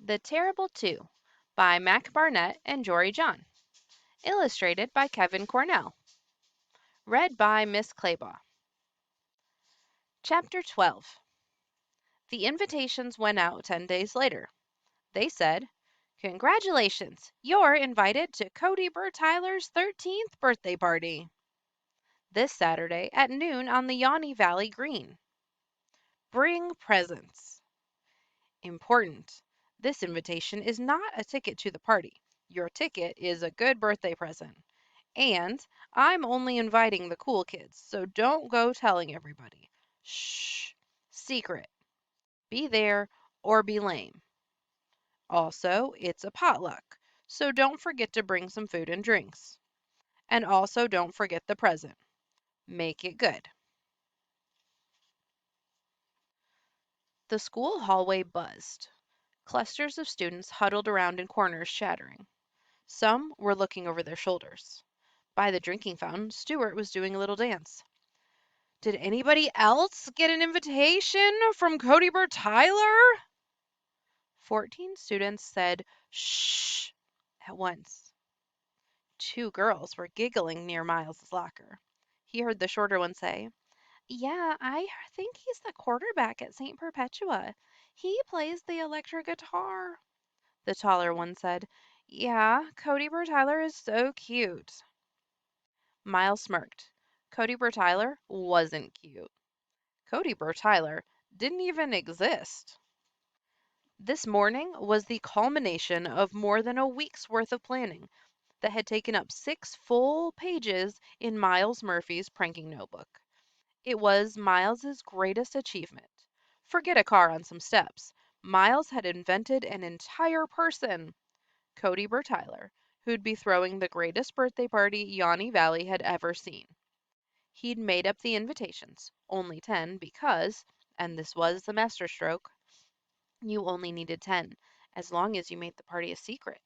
The Terrible Two by Mac Barnett and Jory John. Illustrated by Kevin Cornell. Read by Miss Clabaugh. Chapter 12. The invitations went out 10 days later. They said, "Congratulations! You're invited to Cody Burr Tyler's 13th birthday party this Saturday at noon on the Yawny Valley Green. Bring presents." Important. This invitation is not a ticket to the party. Your ticket is a good birthday present. And I'm only inviting the cool kids, so don't go telling everybody. Shh. Secret. Be there or be lame. Also, it's a potluck, so don't forget to bring some food and drinks. And also don't forget the present. Make it good. The school hallway buzzed. Clusters of students huddled around in corners chattering. Some were looking over their shoulders. By the drinking fountain, Stuart was doing a little dance. "Did anybody else get an invitation from Cody Burr Tyler?" 14 students said shh at once. Two girls were giggling near Miles's locker. He heard the shorter one say, "Yeah, I think he's the quarterback at St. Perpetua. He plays the electric guitar." The taller one said, "Yeah, Cody Burr Tyler is so cute." Miles smirked. Cody Burr Tyler wasn't cute. Cody Burr Tyler didn't even exist. This morning was the culmination of more than a week's worth of planning that had taken up 6 full pages in Miles Murphy's pranking notebook. It was Miles's greatest achievement. Forget a car on some steps. Miles had invented an entire person, Cody Burr Tyler, who'd be throwing the greatest birthday party Yawny Valley had ever seen. He'd made up the invitations, only 10 because, and this was the masterstroke, you only needed 10, as long as you made the party a secret.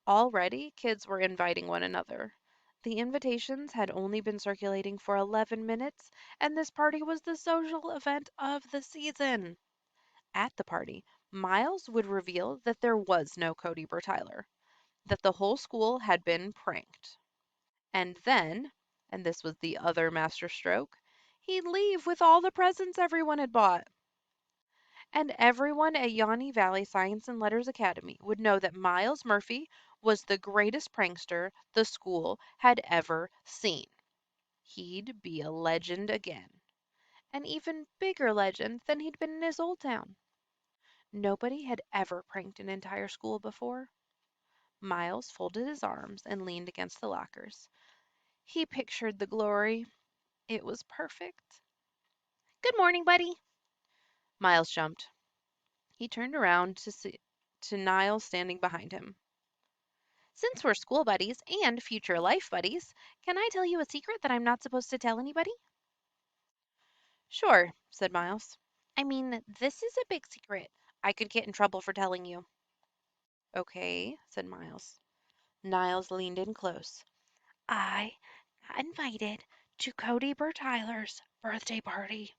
Already, kids were inviting one another. The invitations had only been circulating for 11 minutes, and this party was the social event of the season. At the party, Miles would reveal that there was no Cody Burr Tyler, that the whole school had been pranked. And then, and this was the other masterstroke, he'd leave with all the presents everyone had bought. And everyone at Yawny Valley Science and Letters Academy would know that Miles Murphy was the greatest prankster the school had ever seen. He'd be a legend again, an even bigger legend than he'd been in his old town. Nobody had ever pranked an entire school before. Miles folded his arms and leaned against the lockers. He pictured the glory. It was perfect. "Good morning, buddy." Miles jumped. He turned around to Niles standing behind him. "Since we're school buddies and future life buddies, can I tell you a secret that I'm not supposed to tell anybody?" "Sure," said Miles. "I mean, this is a big secret. I could get in trouble for telling you." "Okay," said Miles. Niles leaned in close. "I got invited to Cody Burr Tyler's birthday party."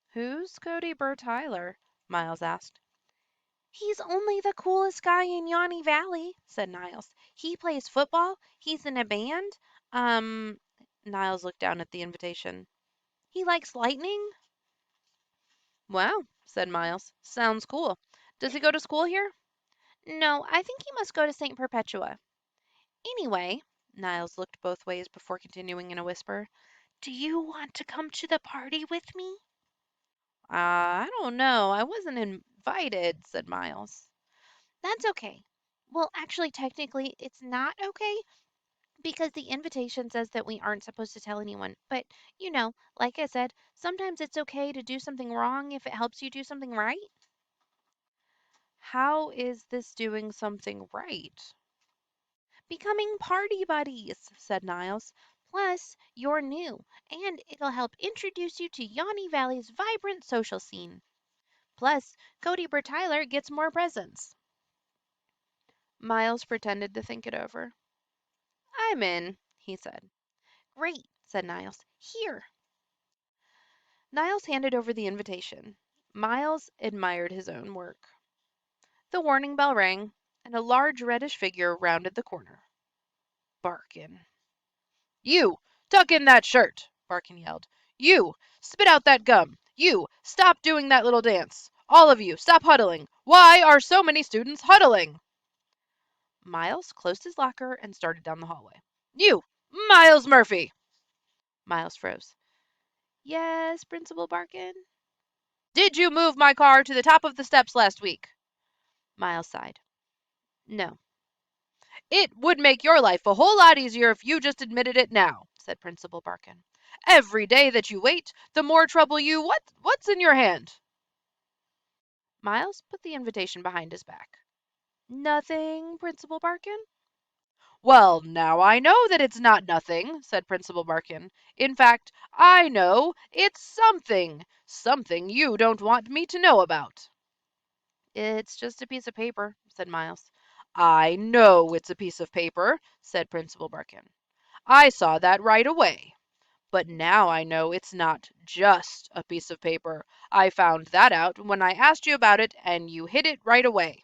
"Who's Cody Burr Tyler?" Miles asked. "He's only the coolest guy in Yawny Valley," said Niles. "He plays football. He's in a band. Um, Niles looked down at the invitation. He likes lightning." "Wow," said Miles. "Sounds cool. Does he go to school here?" "No, I think he must go to St. Perpetua. Anyway," Niles looked both ways before continuing in a whisper, "do you want to come to the party with me?" I don't know. I wasn't invited," said Miles. "That's okay. Well, actually, technically, it's not okay because the invitation says that we aren't supposed to tell anyone. But, like I said, sometimes it's okay to do something wrong if it helps you do something right." "How is this doing something right?" "Becoming party buddies," said Niles. "Plus, you're new, and it'll help introduce you to Yawny Valley's vibrant social scene. Plus, Cody Burr Tyler gets more presents." Miles pretended to think it over. "I'm in," he said. "Great," said Niles. "Here." Niles handed over the invitation. Miles admired his own work. The warning bell rang, and a large reddish figure rounded the corner. Barkin. "You! Tuck in that shirt!" Barkin yelled. "You! Spit out that gum! You! Stop doing that little dance! All of you, stop huddling! Why are so many students huddling?" Miles closed his locker and started down the hallway. "You! Miles Murphy!" Miles froze. "Yes, Principal Barkin?" "Did you move my car to the top of the steps last week?" Miles sighed. "No." "It would make your life a whole lot easier if you just admitted it now," said Principal Barkin. "Every day that you wait, the more trouble you what's in your hand?" Miles put the invitation behind his back. "Nothing, Principal Barkin?" "Well, now I know that it's not nothing," said Principal Barkin. "In fact, I know it's something. Something you don't want me to know about." "It's just a piece of paper," said Miles. "I know it's a piece of paper," said Principal Barkin. "I saw that right away. But now I know it's not just a piece of paper. I found that out when I asked you about it, and you hid it right away.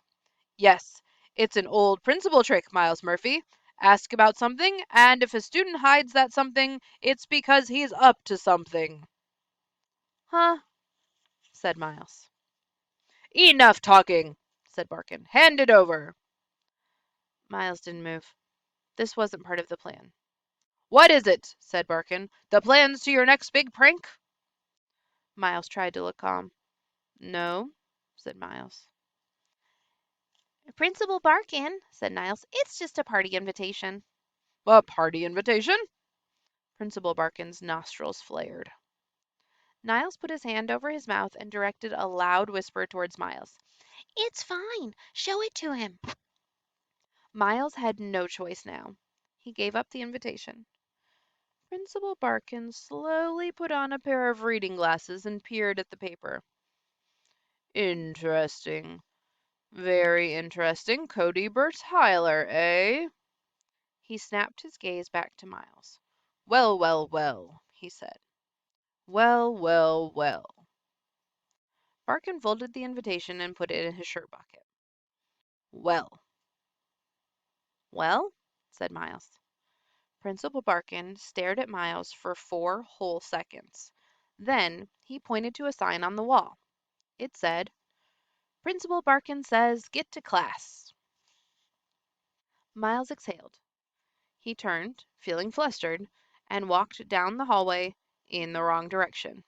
Yes, it's an old principal trick, Miles Murphy. Ask about something, and if a student hides that something, it's because he's up to something." "Huh?" said Miles. "Enough talking," said Barkin. "Hand it over." Miles didn't move. This wasn't part of the plan. "What is it?" said Barkin. "The plans to your next big prank?" Miles tried to look calm. "No," said Miles. "Principal Barkin," said Niles, "it's just a party invitation." "A party invitation?" Principal Barkin's nostrils flared. Niles put his hand over his mouth and directed a loud whisper towards Miles. "It's fine. Show it to him." Miles had no choice now. He gave up the invitation. Principal Barkin slowly put on a pair of reading glasses and peered at the paper. "Interesting. Very interesting. Cody Bertyler, eh?" He snapped his gaze back to Miles. "Well, well, well," he said. "Well, well, well." Barkin folded the invitation and put it in his shirt pocket. "Well." "Well?" said Miles. Principal Barkin stared at Miles for 4 whole seconds. Then he pointed to a sign on the wall. It said, "Principal Barkin says get to class." Miles exhaled. He turned, feeling flustered, and walked down the hallway in the wrong direction.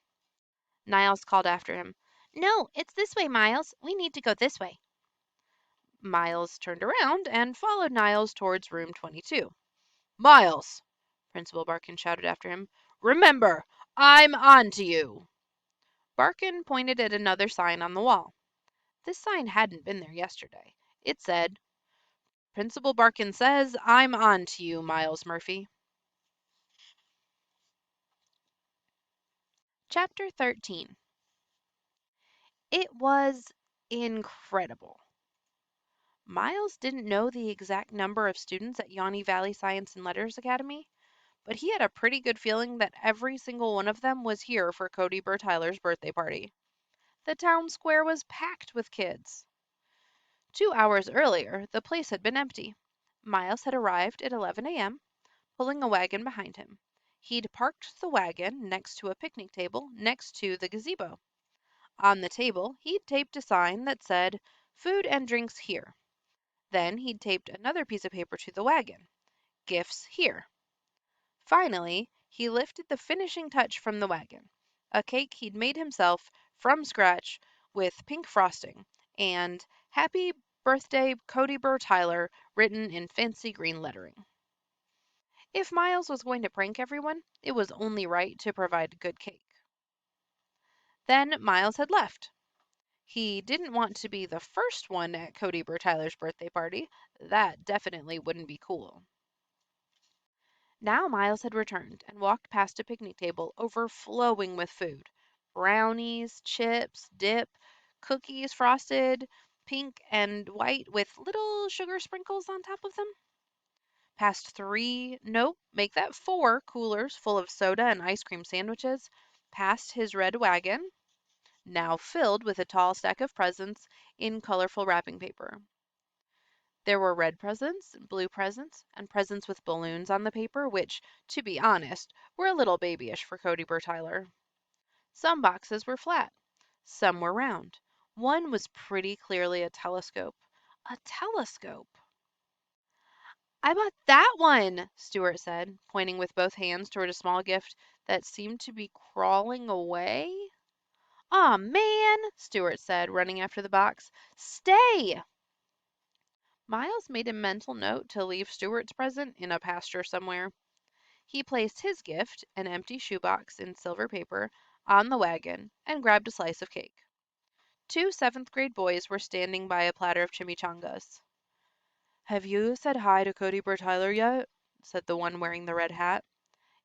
Niles called after him. "No, it's this way, Miles. We need to go this way." Miles turned around and followed Niles towards room 22. "Miles!" Principal Barkin shouted after him. "Remember, I'm on to you." Barkin pointed at another sign on the wall. This sign hadn't been there yesterday. It said, "Principal Barkin says I'm on to you, Miles Murphy." Chapter 13. It was incredible. Miles didn't know the exact number of students at Yawny Valley Science and Letters Academy, but he had a pretty good feeling that every single one of them was here for Cody Bertyler's birthday party. The town square was packed with kids. 2 hours earlier, the place had been empty. Miles had arrived at 11 a.m., pulling a wagon behind him. He'd parked the wagon next to a picnic table next to the gazebo. On the table, he'd taped a sign that said, "Food and drinks here." Then he'd taped another piece of paper to the wagon. "Gifts here." Finally, he lifted the finishing touch from the wagon. A cake he'd made himself from scratch with pink frosting and "Happy Birthday Cody Bertyler" written in fancy green lettering. If Miles was going to prank everyone, it was only right to provide good cake. Then Miles had left. He didn't want to be the first one at Cody Bertyler's birthday party. That definitely wouldn't be cool. Now Miles had returned and walked past a picnic table overflowing with food. Brownies, chips, dip, cookies frosted pink and white with little sugar sprinkles on top of them. Past 3, nope, make that 4 coolers full of soda and ice cream sandwiches. Past his red wagon. now filled with a tall stack of presents in colorful wrapping paper. There were red presents, blue presents, and presents with balloons on the paper, which, to be honest, were a little babyish for Cody Bertyler. Some boxes were flat, some were round. One was pretty clearly a telescope. A telescope! I bought that one, Stuart said, pointing with both hands toward a small gift that seemed to be crawling away. Aw, man, Stuart said, running after the box. Stay! Miles made a mental note to leave Stuart's present in a pasture somewhere. He placed his gift, an empty shoebox in silver paper, on the wagon and grabbed a slice of cake. Two seventh-grade boys were standing by a platter of chimichangas. "Have you said hi to Cody Bertyler yet?" said the one wearing the red hat.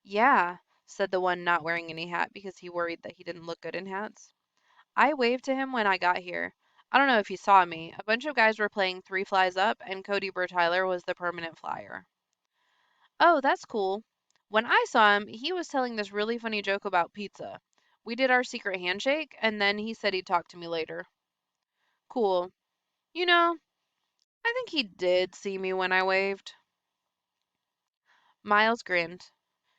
"Yeah," said the one not wearing any hat because he worried that he didn't look good in hats. "I waved to him when I got here. I don't know if you saw me. A bunch of guys were playing Three Flies Up, and Cody Bertyler was the permanent flyer." "Oh, that's cool. When I saw him, he was telling this really funny joke about pizza. We did our secret handshake, and then he said he'd talk to me later." "Cool. You know, I think he did see me when I waved." Miles grinned.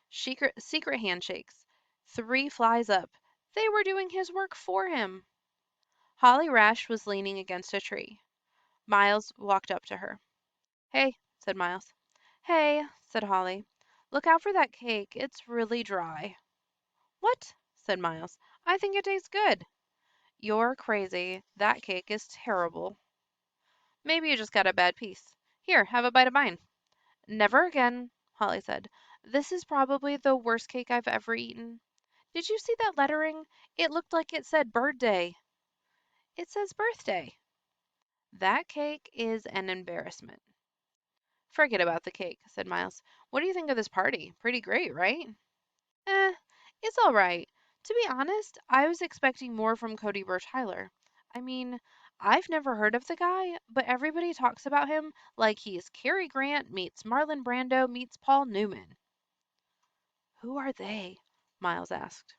Secret handshakes. Three flies up. They were doing his work for him. Holly Rash was leaning against a tree. Miles walked up to her. "Hey," said Miles. "Hey," said Holly. "Look out for that cake. It's really dry." "What?" said Miles. "I think it tastes good." "You're crazy. That cake is terrible." "Maybe you just got a bad piece. Here, have a bite of mine." "Never again," Holly said. "This is probably the worst cake I've ever eaten. Did you see that lettering? It looked like it said birthday." "It says birthday." "That cake is an embarrassment." "Forget about the cake," said Miles. "What do you think of this party? Pretty great, right?" "Eh, it's all right. To be honest, I was expecting more from Cody Bertyler. I mean, I've never heard of the guy, but everybody talks about him like he's Cary Grant meets Marlon Brando meets Paul Newman." "Who are they?" Miles asked.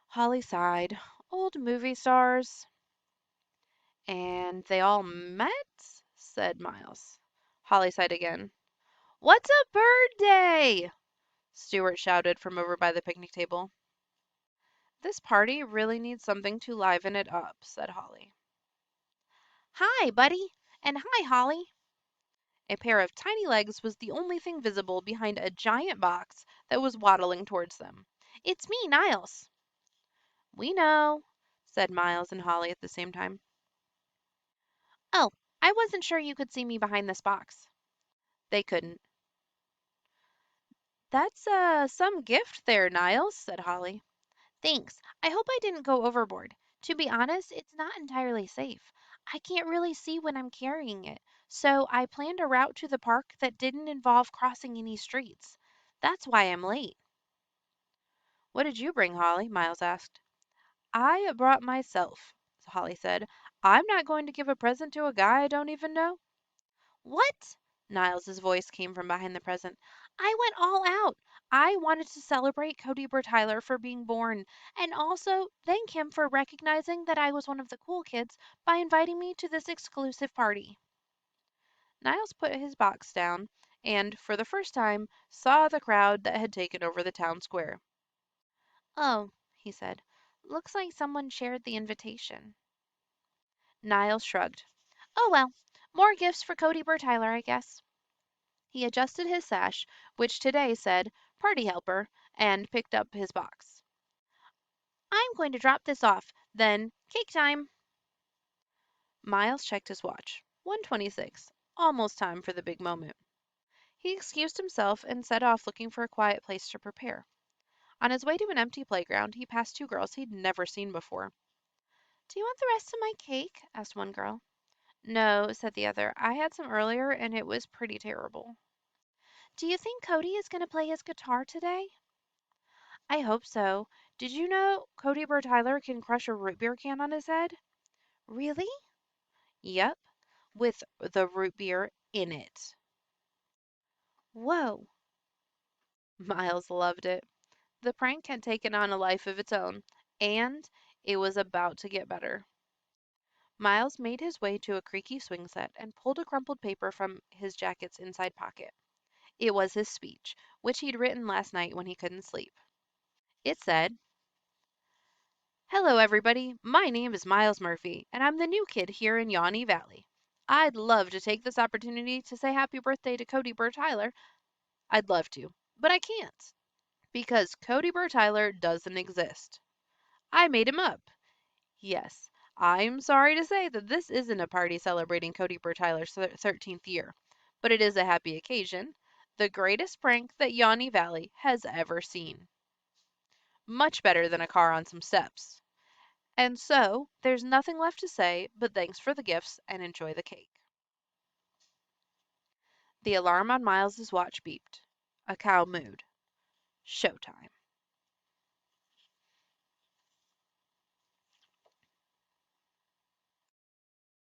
Holly sighed. "Old movie stars." "And they all met?" said Miles. Holly sighed again. "What's a bird day?" Stuart shouted from over by the picnic table. "This party really needs something to liven it up," said Holly. "Hi, Buddy!" and "Hi, Holly!" A pair of tiny legs was the only thing visible behind a giant box that was waddling towards them. "It's me, Niles." "We know," said Miles and Holly at the same time. "Oh, I wasn't sure you could see me behind this box." They couldn't. "That's some gift there, Niles," said Holly. "Thanks. I hope I didn't go overboard. To be honest, it's not entirely safe. I can't really see when I'm carrying it, so I planned a route to the park that didn't involve crossing any streets. That's why I'm late." "What did you bring, Holly?" Miles asked. "I brought myself," Holly said. "I'm not going to give a present to a guy I don't even know." "What?" Niles's voice came from behind the present. "I went all out. I wanted to celebrate Cody Bertyler for being born, and also thank him for recognizing that I was one of the cool kids by inviting me to this exclusive party." Niles put his box down and, for the first time, saw the crowd that had taken over the town square. "Oh," he said. "Looks like someone shared the invitation." Niles shrugged. "Oh well, more gifts for Cody Bertyler, I guess." He adjusted his sash, which today said "Party Helper," and picked up his box. "I'm going to drop this off. Then, cake time." Miles checked his watch. 1:26. Almost time for the big moment. He excused himself and set off looking for a quiet place to prepare. On his way to an empty playground, he passed two girls he'd never seen before. "Do you want the rest of my cake?" asked one girl. "No," said the other. "I had some earlier and it was pretty terrible." "Do you think Cody is going to play his guitar today?" "I hope so. Did you know Cody Bertyler can crush a root beer can on his head?" "Really?" "Yep, with the root beer in it." "Whoa." Miles loved it. The prank had taken on a life of its own, and It was about to get better. Miles made his way to a creaky swing set and pulled a crumpled paper from his jacket's inside pocket. It was his speech, which he'd written last night when he couldn't sleep. It said, "Hello, everybody. My name is Miles Murphy, and I'm the new kid here in Yawny Valley. I'd love to take this opportunity to say happy birthday to Cody Burr Tyler. I'd love to, but I can't, because Cody Burr Tyler doesn't exist. I made him up. Yes, I'm sorry to say that this isn't a party celebrating Cody Burr Tyler's 13th year, but it is a happy occasion, the greatest prank that Yawny Valley has ever seen. Much better than a car on some steps. And so, there's nothing left to say but thanks for the gifts and enjoy the cake." The alarm on Miles's watch beeped. A cow mooed. Showtime.